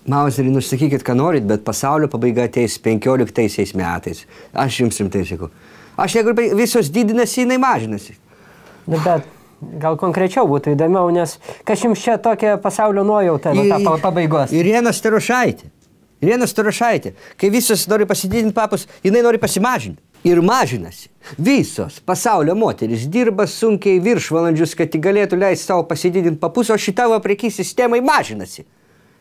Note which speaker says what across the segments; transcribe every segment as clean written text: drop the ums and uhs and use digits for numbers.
Speaker 1: Mauserį, nusakykit, ką norit, bet pasaulio pabaiga ateis 15 metais. Aš jums rimtai sakau. Aš jeigu visos didinasi, jinai mažinasi.
Speaker 2: Bet gal konkrečiau būtų įdomiau, nes kas jums čia tokia pasaulio nuojauta pabaigos?
Speaker 1: Irena Starošaitė. Irena Starošaitė. Kai visos nori pasididinti papus, jinai nori pasimažinti. Ir mažinasi. Visos pasaulio moteris dirba sunkiai viršvalandžius, kad galėtų leisti savo pasididinti papus, o šita va prekys sistemai mažinasi.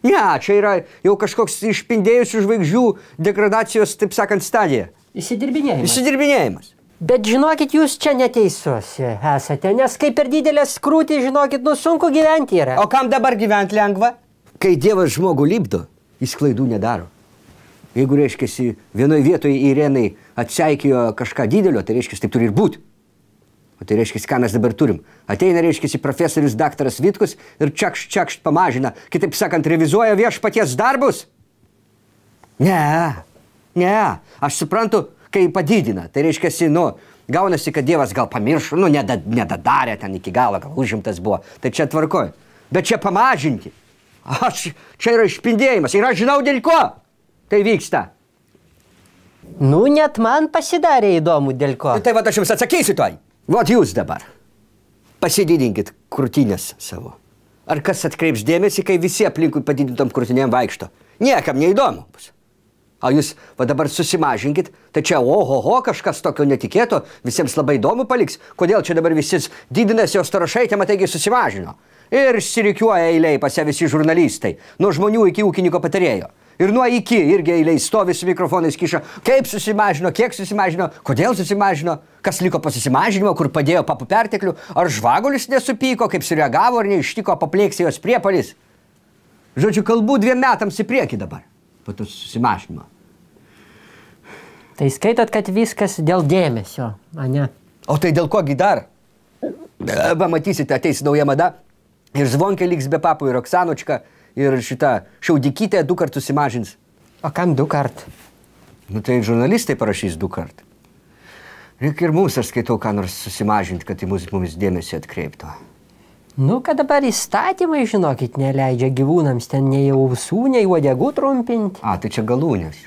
Speaker 1: Ne, čia yra jau kažkoks išpindėjusių žvaigždžių degradacijos, taip sakant, stadija.
Speaker 2: Įsidirbinėjimas.
Speaker 1: Įsidirbinėjimas.
Speaker 2: Bet žinokit, jūs čia neteisus esate, nes kaip per didelės krūtį, žinokit, sunku gyventi yra.
Speaker 1: O kam dabar gyventi lengva? Kai Dievas žmogų lipdo, jis klaidų nedaro. Jeigu, reiškiasi, vienoje vietoje Irenai atseikėjo kažką didelio, tai reiškiasi, taip turi ir būti. O tai reiškiasi, ką mes dabar turim. Ateina, reiškiasi, profesorius daktaras Vitkus ir čakšt pamažina. Kitaip sakant, revizuoja viešpaties darbus. Ne. Aš suprantu, kai padidina. Tai reiškiasi, gaunasi, kad Dievas gal pamiršo, nedadarė ten iki galo, gal užimtas buvo. Tai čia tvarkoj. Bet čia pamažinti. Čia yra išpindėjimas. Ir aš žinau, dėl ko tai vyksta.
Speaker 2: Net man pasidarė įdomu, dėl ko.
Speaker 1: Tai va, aš jums atsakysiu tuoj. Vot jūs dabar. Pasididinkit krūtinės savo. Ar kas atkreips dėmesį, kai visi aplinkui padidintom krūtinėm vaikšto? Niekam neįdomu bus. O jūs va dabar susimažinkit, tai čia ohoho kažkas tokio netikėto, visiems labai įdomu paliks. Kodėl čia dabar visi didinasi, o Starošaitė, taigi susimažino. Ir sirikiuoja eiliai pas ją visi žurnalistai, nuo žmonių iki ūkininko patarėjo. Ir nuo iki irgi eiliai stovi su mikrofonais kiša, kaip susimažino, kiek susimažino, kodėl susimažino, kas liko po susimažinimo, kur padėjo papų perteklių, ar žvagulis nesupyko, kaip sureagavo, ar neištiko apopleksijos priepuolis. Žodžiu, kalbu 2 metams į priekį dabar, po to susimažinimo.
Speaker 2: Tai skaitot, kad viskas dėl dėmesio, ane?
Speaker 1: O tai dėl kogi dar? Pamatysite, ateis nauja mada ir Zvonkė liks be papų ir Oksanočka. Ir šita Šaudikytė 2 kartus susimažins.
Speaker 2: O kam 2 kart?
Speaker 1: Tai žurnalistai parašys 2 kart. Reikia ir mums, aš skaitau, ką nors susimažinti, kad į mums dėmesį atkreiptų.
Speaker 2: Kad dabar įstatymai, žinokit, neleidžia gyvūnams ten nei ausų, nei uodegų trumpinti.
Speaker 1: Tai čia galūnės.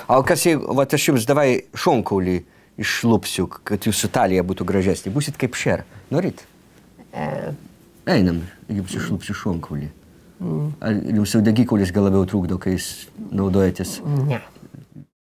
Speaker 1: O kas jeigu, va aš jums davai šonkaulį išlupsiu, kad jūsų talija būtų gražesnė. Būsit kaip Šer. Norit? Einam, jums išlupsiu šonkaulį. Ar jums jau degikaulis gal labiau trukdo, kai jūs naudojatės?
Speaker 2: Ne.